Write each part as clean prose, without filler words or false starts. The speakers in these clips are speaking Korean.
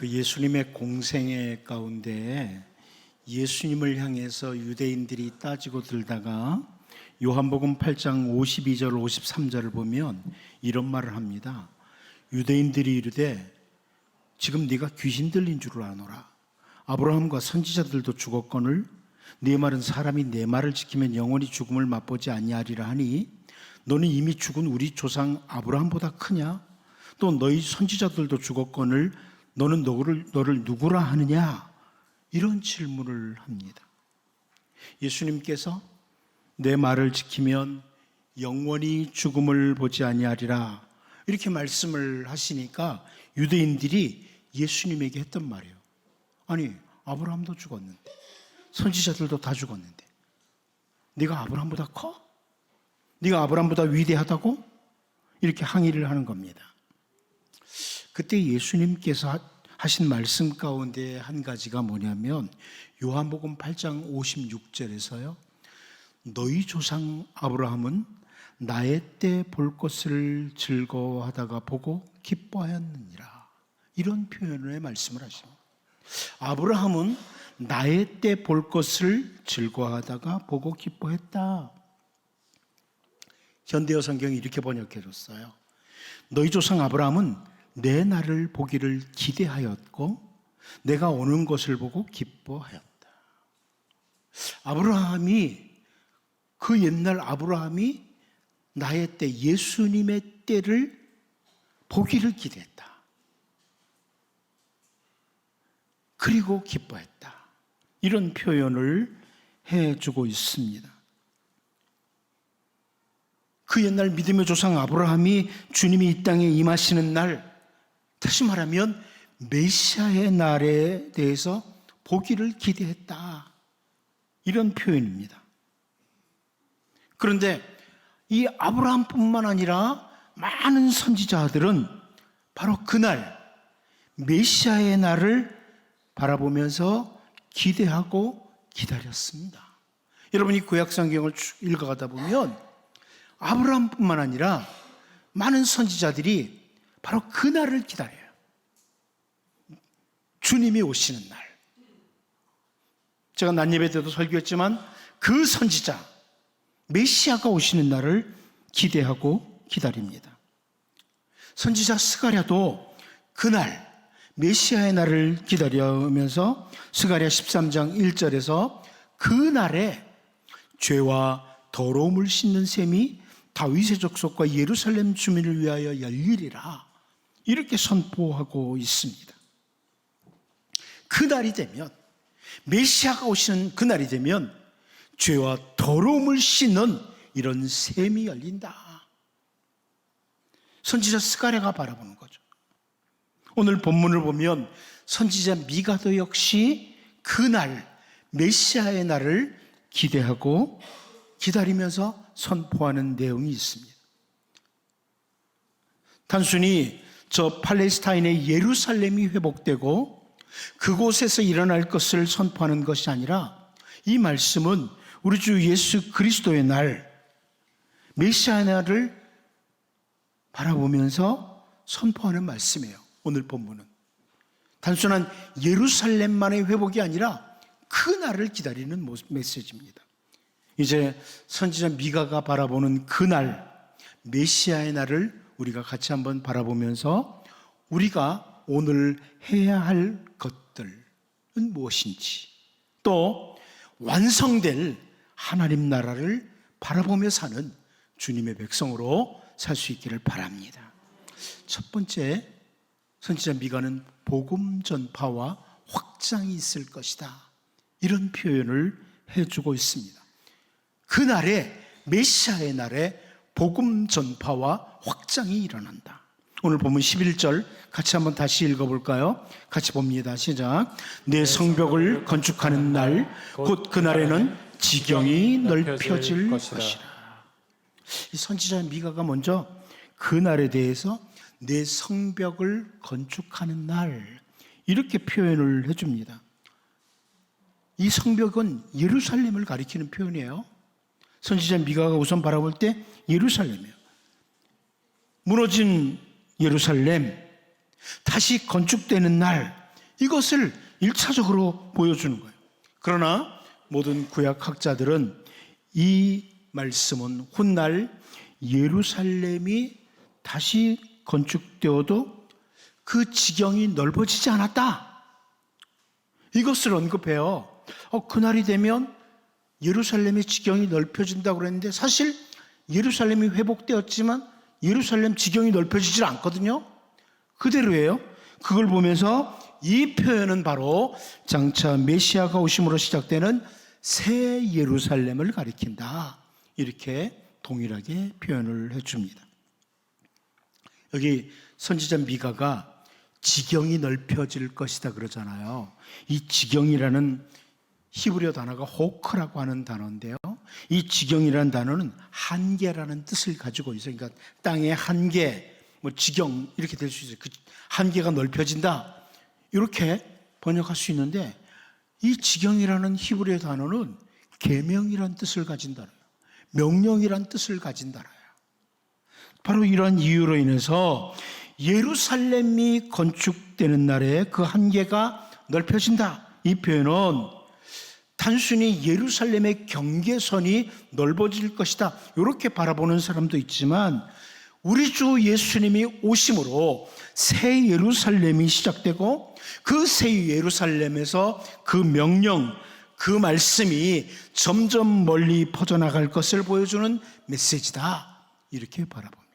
그 예수님의 공생애 가운데 예수님을 향해서 유대인들이 따지고 들다가 요한복음 8장 52절 53절을 보면 이런 말을 합니다. 유대인들이 이르되 지금 네가 귀신 들린 줄을 아노라. 아브라함과 선지자들도 죽었거늘 네 말은 사람이 내 말을 지키면 영원히 죽음을 맛보지 아니하리라 하니 너는 이미 죽은 우리 조상 아브라함보다 크냐? 또 너희 선지자들도 죽었거늘 너는 너를 누구라 하느냐? 이런 질문을 합니다. 예수님께서 내 말을 지키면 영원히 죽음을 보지 아니하리라 이렇게 말씀을 하시니까 유대인들이 예수님에게 했던 말이에요. 아니 아브라함도 죽었는데 선지자들도 다 죽었는데 네가 아브라함보다 커? 네가 아브라함보다 위대하다고? 이렇게 항의를 하는 겁니다. 그때 예수님께서 하신 말씀 가운데 한 가지가 뭐냐면 요한복음 8장 56절에서요. 너희 조상 아브라함은 나의 때 볼 것을 즐거워하다가 보고 기뻐하였느니라. 이런 표현의 말씀을 하십니다. 아브라함은 나의 때 볼 것을 즐거워하다가 보고 기뻐했다. 현대어 성경이 이렇게 번역해 줬어요. 너희 조상 아브라함은 내 날을 보기를 기대하였고 내가 오는 것을 보고 기뻐하였다. 그 옛날 아브라함이 나의 때 예수님의 때를 보기를 기대했다. 그리고 기뻐했다. 이런 표현을 해주고 있습니다. 그 옛날 믿음의 조상 아브라함이 주님이 이 땅에 임하시는 날, 다시 말하면 메시아의 날에 대해서 보기를 기대했다. 이런 표현입니다. 그런데 이 아브라함뿐만 아니라 많은 선지자들은 바로 그날 메시아의 날을 바라보면서 기대하고 기다렸습니다. 여러분이 구약성경을 읽어가다 보면 아브라함뿐만 아니라 많은 선지자들이 바로 그 날을 기다려요. 주님이 오시는 날. 제가 낮예배 때도 설교했지만 그 선지자 메시아가 오시는 날을 기대하고 기다립니다. 선지자 스가랴도 그날 메시아의 날을 기다리면서 스가랴 13장 1절에서 그 날에 죄와 더러움을 씻는 셈이 다윗의 족속과 예루살렘 주민을 위하여 열리리라 이렇게 선포하고 있습니다. 그 날이 되면 메시아가 오시는 그 날이 되면 죄와 더러움을 씻는 이런 셈이 열린다. 선지자 스가랴가 바라보는 거죠. 오늘 본문을 보면 선지자 미가도 역시 그날 메시아의 날을 기대하고 기다리면서 선포하는 내용이 있습니다. 단순히 저 팔레스타인의 예루살렘이 회복되고 그곳에서 일어날 것을 선포하는 것이 아니라 이 말씀은 우리 주 예수 그리스도의 날, 메시아의 날을 바라보면서 선포하는 말씀이에요. 오늘 본문은 단순한 예루살렘만의 회복이 아니라 그 날을 기다리는 메시지입니다. 이제 선지자 미가가 바라보는 그 날, 메시아의 날을 우리가 같이 한번 바라보면서 우리가 오늘 해야 할 것들은 무엇인지, 또 완성될 하나님 나라를 바라보며 사는 주님의 백성으로 살 수 있기를 바랍니다. 첫 번째, 선지자 미가는 복음 전파와 확장이 있을 것이다. 이런 표현을 해주고 있습니다. 그날에 메시아의 날에 복음 전파와 확장이 일어난다. 오늘 보면 11절 같이 한번 다시 읽어볼까요? 같이 봅니다. 시작. 내 성벽을 건축하는 날 곧 그날에는 지경이 넓혀질 것이라. 이 선지자 미가가 먼저 그날에 대해서 내 성벽을 건축하는 날 이렇게 표현을 해줍니다. 이 성벽은 예루살렘을 가리키는 표현이에요. 선지자 미가가 우선 바라볼 때 예루살렘이에요. 무너진 예루살렘, 다시 건축되는 날, 이것을 1차적으로 보여주는 거예요. 그러나 모든 구약학자들은 이 말씀은 훗날 예루살렘이 다시 건축되어도 그 지경이 넓어지지 않았다, 이것을 언급해요. 그날이 되면 예루살렘의 지경이 넓혀진다고 그랬는데 사실 예루살렘이 회복되었지만 예루살렘 지경이 넓혀지질 않거든요. 그대로예요. 그걸 보면서 이 표현은 바로 장차 메시아가 오심으로 시작되는 새 예루살렘을 가리킨다, 이렇게 동일하게 표현을 해줍니다. 여기 선지자 미가가 지경이 넓혀질 것이다 그러잖아요. 이 지경이라는 히브리어 단어가 호크라고 하는 단어인데요, 이 지경이라는 단어는 한계라는 뜻을 가지고 있어요. 그러니까 땅의 한계, 지경 이렇게 될 수 있어요. 그 한계가 넓혀진다, 이렇게 번역할 수 있는데, 이 지경이라는 히브리어 단어는 계명이라는 뜻을 가진 단어예요. 명령이라는 뜻을 가진 단어예요. 바로 이런 이유로 인해서 예루살렘이 건축되는 날에 그 한계가 넓혀진다, 이 표현은 단순히 예루살렘의 경계선이 넓어질 것이다 이렇게 바라보는 사람도 있지만, 우리 주 예수님이 오심으로 새 예루살렘이 시작되고 그 새 예루살렘에서 그 명령, 그 말씀이 점점 멀리 퍼져나갈 것을 보여주는 메시지다, 이렇게 바라봅니다.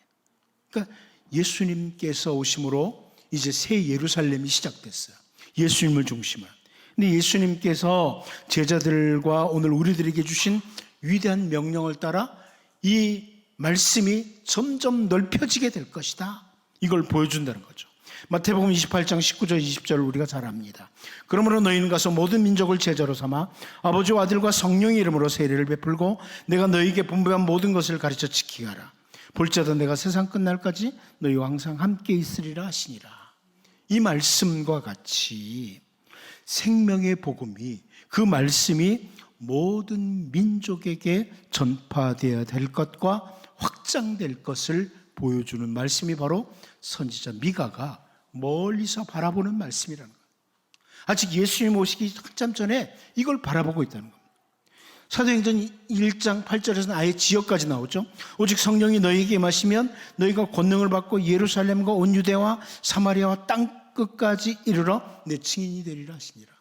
그러니까 예수님께서 오심으로 이제 새 예루살렘이 시작됐어요. 예수님을 중심으로. 근데 예수님께서 제자들과 오늘 우리들에게 주신 위대한 명령을 따라 이 말씀이 점점 넓혀지게 될 것이다, 이걸 보여준다는 거죠. 마태복음 28장 19절 20절을 우리가 잘 압니다. 그러므로 너희는 가서 모든 민족을 제자로 삼아 아버지와 아들과 성령의 이름으로 세례를 베풀고 내가 너희에게 분부한 모든 것을 가르쳐 지키게 하라. 볼지어다 내가 세상 끝날까지 너희와 항상 함께 있으리라 하시니라. 이 말씀과 같이 생명의 복음이, 그 말씀이 모든 민족에게 전파되어야 될 것과 확장될 것을 보여주는 말씀이 바로 선지자 미가가 멀리서 바라보는 말씀이라는 거예요. 아직 예수님 오시기 한참 전에 이걸 바라보고 있다는 겁니다. 사도행전 1장 8절에서는 아예 지역까지 나오죠. 오직 성령이 너희에게 임하시면 너희가 권능을 받고 예루살렘과 온 유대와 사마리아와 땅 끝까지 이르러 내 증인이 되리라 하시니라.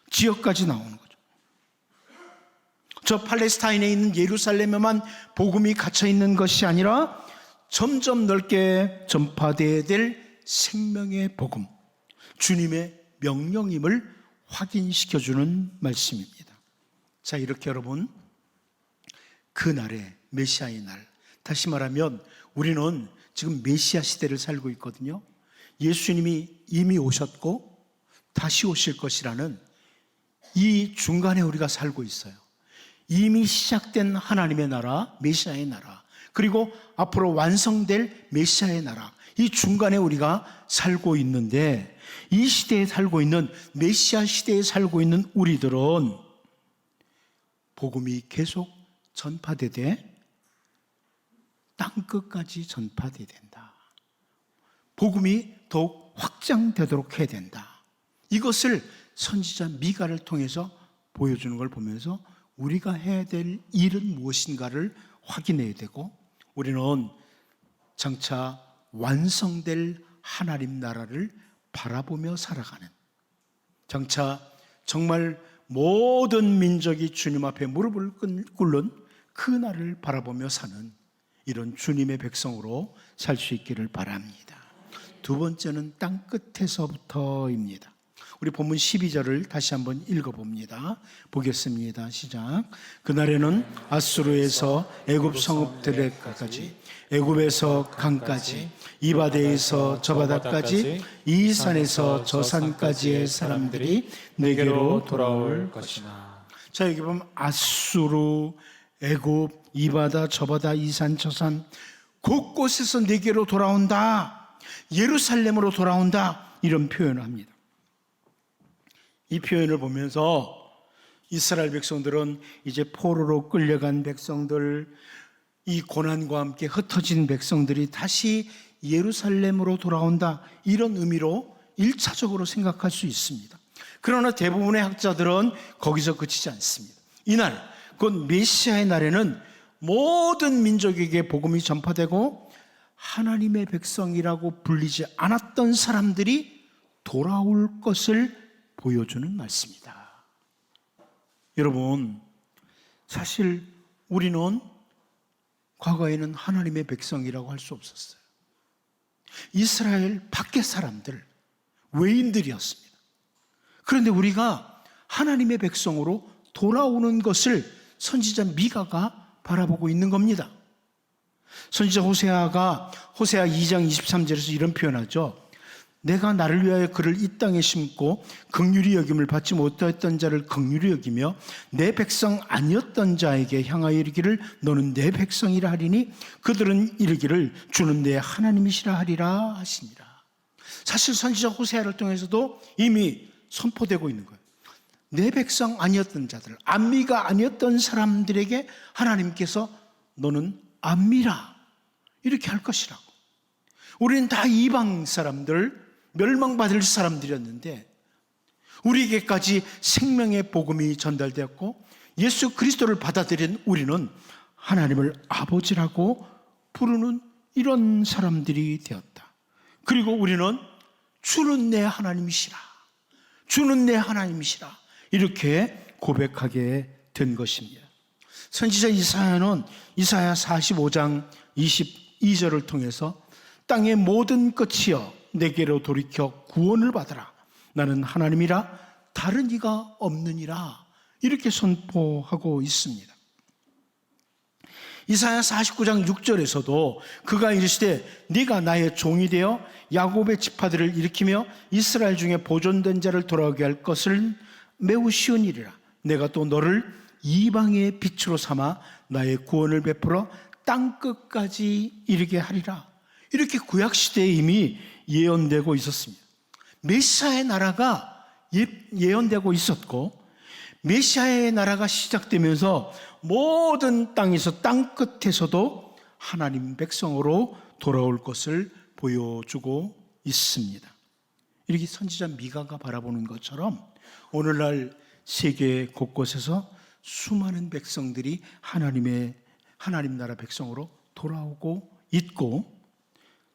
지역까지 나오는 거죠. 저 팔레스타인에 있는 예루살렘에만 복음이 갇혀 있는 것이 아니라 점점 넓게 전파되어야 될 생명의 복음, 주님의 명령임을 확인시켜주는 말씀입니다. 자, 이렇게 여러분, 그날의 메시아의 날, 다시 말하면 우리는 지금 메시아 시대를 살고 있거든요. 예수님이 이미 오셨고 다시 오실 것이라는 이 중간에 우리가 살고 있어요. 이미 시작된 하나님의 나라, 메시아의 나라, 그리고 앞으로 완성될 메시아의 나라, 이 중간에 우리가 살고 있는데, 이 시대에 살고 있는, 메시아 시대에 살고 있는 우리들은 복음이 계속 전파되되 땅끝까지 전파되어야 된다. 복음이 더욱 확장되도록 해야 된다. 이것을 선지자 미가를 통해서 보여주는 걸 보면서 우리가 해야 될 일은 무엇인가를 확인해야 되고, 우리는 장차 완성될 하나님 나라를 바라보며 살아가는, 장차 정말 모든 민족이 주님 앞에 무릎을 꿇는 그 날을 바라보며 사는 이런 주님의 백성으로 살 수 있기를 바랍니다. 두 번째는 땅 끝에서부터입니다. 우리 본문 12절을 다시 한번 읽어봅니다. 보겠습니다. 시작. 그날에는 아수르에서 애굽 성읍들에까지, 애굽에서 강까지, 이 바다에서 저 바다까지, 이 산에서 저 산까지의 사람들이 내게로 돌아올 것이다. 자, 여기 보면 아수르, 애굽, 이 바다, 저 바다, 이 산, 저 산, 곳곳에서 내게로 돌아온다, 예루살렘으로 돌아온다, 이런 표현을 합니다. 이 표현을 보면서 이스라엘 백성들은 이제 포로로 끌려간 백성들, 이 고난과 함께 흩어진 백성들이 다시 예루살렘으로 돌아온다, 이런 의미로 1차적으로 생각할 수 있습니다. 그러나 대부분의 학자들은 거기서 그치지 않습니다. 이날, 곧 메시아의 날에는 모든 민족에게 복음이 전파되고 하나님의 백성이라고 불리지 않았던 사람들이 돌아올 것을 보여주는 말씀이다. 여러분, 사실 우리는 과거에는 하나님의 백성이라고 할 수 없었어요. 이스라엘 밖의 사람들, 외인들이었습니다. 그런데 우리가 하나님의 백성으로 돌아오는 것을 선지자 미가가 바라보고 있는 겁니다. 선지자 호세아가 호세아 2장 23절에서 이런 표현하죠. 내가 나를 위하여 그를 이 땅에 심고 긍휼히 여김을 받지 못하였던 자를 긍휼히 여기며 내 백성 아니었던 자에게 향하여 이르기를 너는 내 백성이라 하리니 그들은 이르기를 주는 내 하나님이시라 하리라 하시니라. 사실 선지자 호세아를 통해서도 이미 선포되고 있는 거예요. 내 백성 아니었던 자들, 암미가 아니었던 사람들에게 하나님께서 너는 암미라 이렇게 할 것이라고. 우리는 다 이방 사람들, 멸망받을 사람들이었는데 우리에게까지 생명의 복음이 전달되었고 예수 그리스도를 받아들인 우리는 하나님을 아버지라고 부르는 이런 사람들이 되었다. 그리고 우리는 주는 내 하나님이시라, 주는 내 하나님이시라 이렇게 고백하게 된 것입니다. 선지자 이사야는 이사야 45장 22절을 통해서 땅의 모든 끝이여 내게로 돌이켜 구원을 받아라. 나는 하나님이라 다른 이가 없느니라. 이렇게 선포하고 있습니다. 이사야 49장 6절에서도 그가 이르시되 네가 나의 종이 되어 야곱의 지파들을 일으키며 이스라엘 중에 보존된 자를 돌아오게 할 것을 매우 쉬운 일이라. 내가 또 너를 이방의 빛으로 삼아 나의 구원을 베풀어 땅끝까지 이르게 하리라. 이렇게 구약시대에 이미 예언되고 있었습니다. 메시아의 나라가 예언되고 있었고 메시아의 나라가 시작되면서 모든 땅에서 땅끝에서도 하나님 백성으로 돌아올 것을 보여주고 있습니다. 이렇게 선지자 미가가 바라보는 것처럼 오늘날 세계 곳곳에서 수많은 백성들이 하나님 나라 백성으로 돌아오고 있고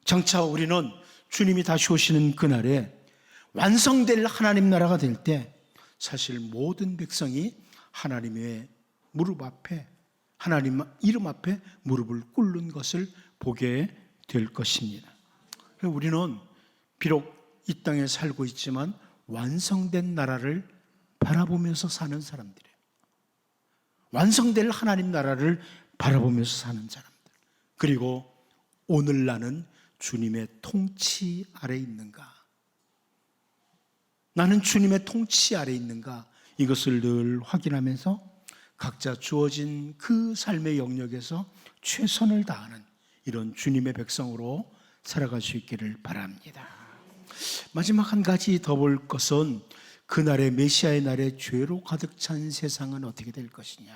장차 우리는 주님이 다시 오시는 그날에 완성될 하나님 나라가 될 때 사실 모든 백성이 하나님의 무릎 앞에 하나님 이름 앞에 무릎을 꿇는 것을 보게 될 것입니다. 우리는 비록 이 땅에 살고 있지만 완성된 나라를 바라보면서 사는 사람들이에요. 완성될 하나님 나라를 바라보면서 사는 사람들. 그리고 오늘 나는 주님의 통치 아래 있는가? 나는 주님의 통치 아래 있는가? 이것을 늘 확인하면서 각자 주어진 그 삶의 영역에서 최선을 다하는 이런 주님의 백성으로 살아갈 수 있기를 바랍니다. 마지막 한 가지 더 볼 것은 그날의 메시아의 날에 죄로 가득 찬 세상은 어떻게 될 것이냐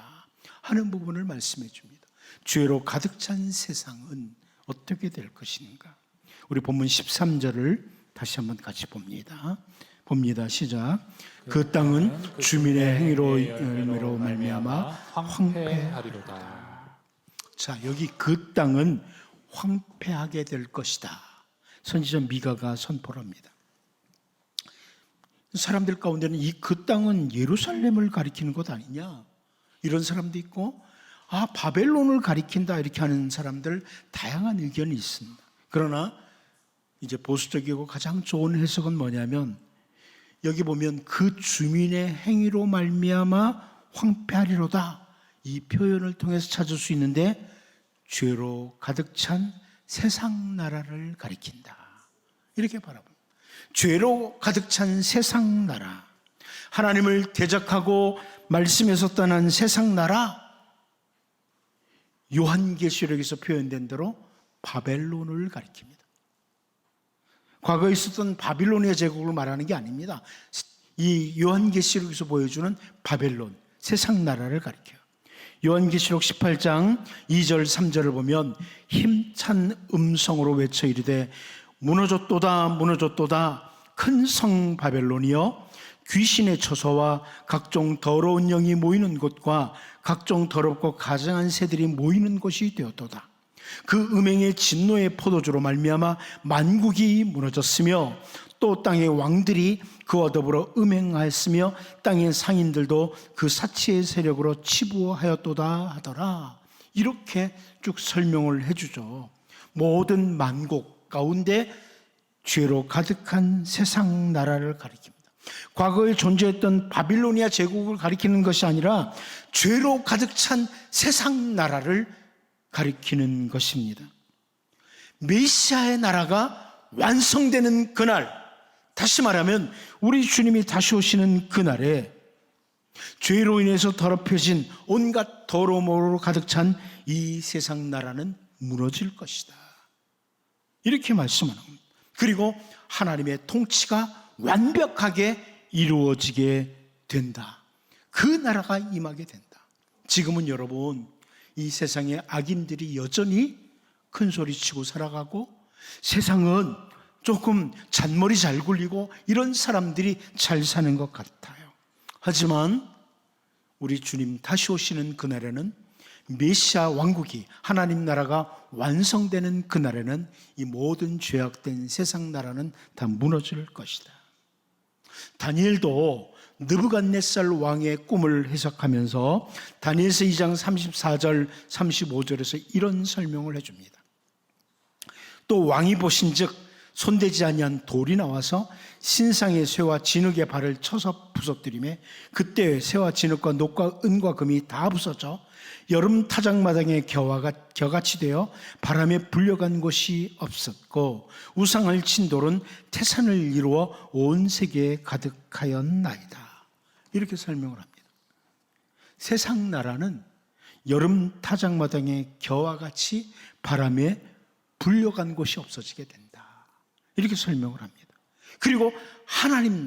하는 부분을 말씀해 줍니다. 죄로 가득 찬 세상은 어떻게 될 것인가? 우리 본문 13절을 다시 한번 같이 봅니다. 시작. 그 땅은 주민의 행위로 말미암아 황폐하리로다. 자, 여기 그 땅은 황폐하게 될 것이다. 선지자 미가가 선포를 합니다. 사람들 가운데는 이 그 땅은 예루살렘을 가리키는 것 아니냐 이런 사람도 있고 바벨론을 가리킨다 이렇게 하는 사람들 다양한 의견이 있습니다. 그러나 이제 보수적이고 가장 좋은 해석은 뭐냐면 여기 보면 그 주민의 행위로 말미암아 황폐하리로다 이 표현을 통해서 찾을 수 있는데 죄로 가득 찬 세상 나라를 가리킨다 이렇게 바라봅니다. 죄로 가득 찬 세상 나라, 하나님을 대적하고 말씀에서 떠난 세상 나라, 요한계시록에서 표현된 대로 바벨론을 가리킵니다. 과거에 있었던 바빌로니아 제국을 말하는 게 아닙니다. 이 요한계시록에서 보여주는 바벨론, 세상 나라를 가리켜요. 요한계시록 18장 2절 3절을 보면 힘찬 음성으로 외쳐 이르되 무너졌도다 무너졌도다 큰 성 바벨론이여 귀신의 처소와 각종 더러운 영이 모이는 곳과 각종 더럽고 가증한 새들이 모이는 곳이 되었도다. 그 음행의 진노의 포도주로 말미암아 만국이 무너졌으며 또 땅의 왕들이 그와 더불어 음행하였으며 땅의 상인들도 그 사치의 세력으로 치부하였도다 하더라. 이렇게 쭉 설명을 해주죠. 모든 만국 가운데 죄로 가득한 세상 나라를 가리킵니다. 과거에 존재했던 바빌로니아 제국을 가리키는 것이 아니라 죄로 가득 찬 세상 나라를 가리키는 것입니다. 메시아의 나라가 완성되는 그날, 다시 말하면 우리 주님이 다시 오시는 그날에 죄로 인해서 더럽혀진 온갖 더러움으로 가득 찬 이 세상 나라는 무너질 것이다. 이렇게 말씀하는 겁니다. 그리고 하나님의 통치가 완벽하게 이루어지게 된다. 그 나라가 임하게 된다. 지금은 여러분, 이 세상에 악인들이 여전히 큰 소리치고 살아가고 세상은 조금 잔머리 잘 굴리고 이런 사람들이 잘 사는 것 같아요. 하지만 우리 주님 다시 오시는 그날에는 메시아 왕국이, 하나님 나라가 완성되는 그날에는 이 모든 죄악된 세상 나라는 다 무너질 것이다. 다니엘도 느부갓네살 왕의 꿈을 해석하면서 다니엘서 2장 34절 35절에서 이런 설명을 해줍니다. 또 왕이 보신즉 손대지 아니한 돌이 나와서 신상의 쇠와 진흙의 발을 쳐서 부서뜨리매 그때 쇠와 진흙과 녹과 은과 금이 다 부서져 여름 타작마당의 겨같이 되어 바람에 불려간 곳이 없었고 우상을 친 돌은 태산을 이루어 온 세계에 가득하였나이다. 이렇게 설명을 합니다. 세상 나라는 여름 타작마당의 겨와 같이 바람에 불려간 곳이 없어지게 된다. 이렇게 설명을 합니다. 그리고 하나님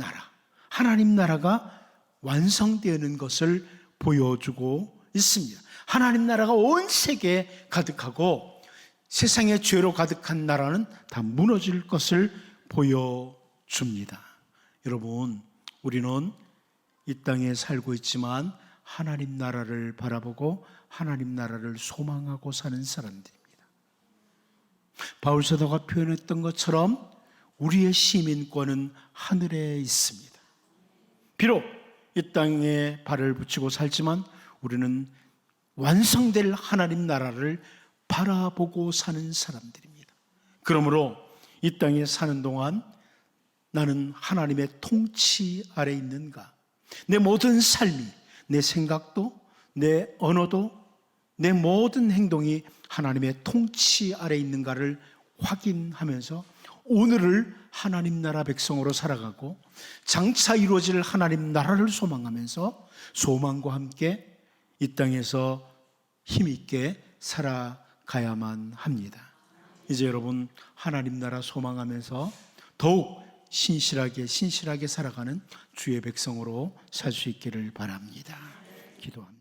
나라가 완성되는 것을 보여주고 있습니다. 하나님 나라가 온 세계에 가득하고 세상의 죄로 가득한 나라는 다 무너질 것을 보여줍니다. 여러분, 우리는 이 땅에 살고 있지만 하나님 나라를 바라보고 하나님 나라를 소망하고 사는 사람들입니다. 바울 사도가 표현했던 것처럼 우리의 시민권은 하늘에 있습니다. 비록 이 땅에 발을 붙이고 살지만 우리는 완성될 하나님 나라를 바라보고 사는 사람들입니다. 그러므로 이 땅에 사는 동안 나는 하나님의 통치 아래 있는가? 내 모든 삶이, 내 생각도, 내 언어도, 내 모든 행동이 하나님의 통치 아래 있는가를 확인하면서 오늘을 하나님 나라 백성으로 살아가고 장차 이루어질 하나님 나라를 소망하면서 소망과 함께 이 땅에서 힘있게 살아가야만 합니다. 이제 여러분, 하나님 나라 소망하면서 더욱 신실하게 살아가는 주의 백성으로 살 수 있기를 바랍니다. 기도합니다.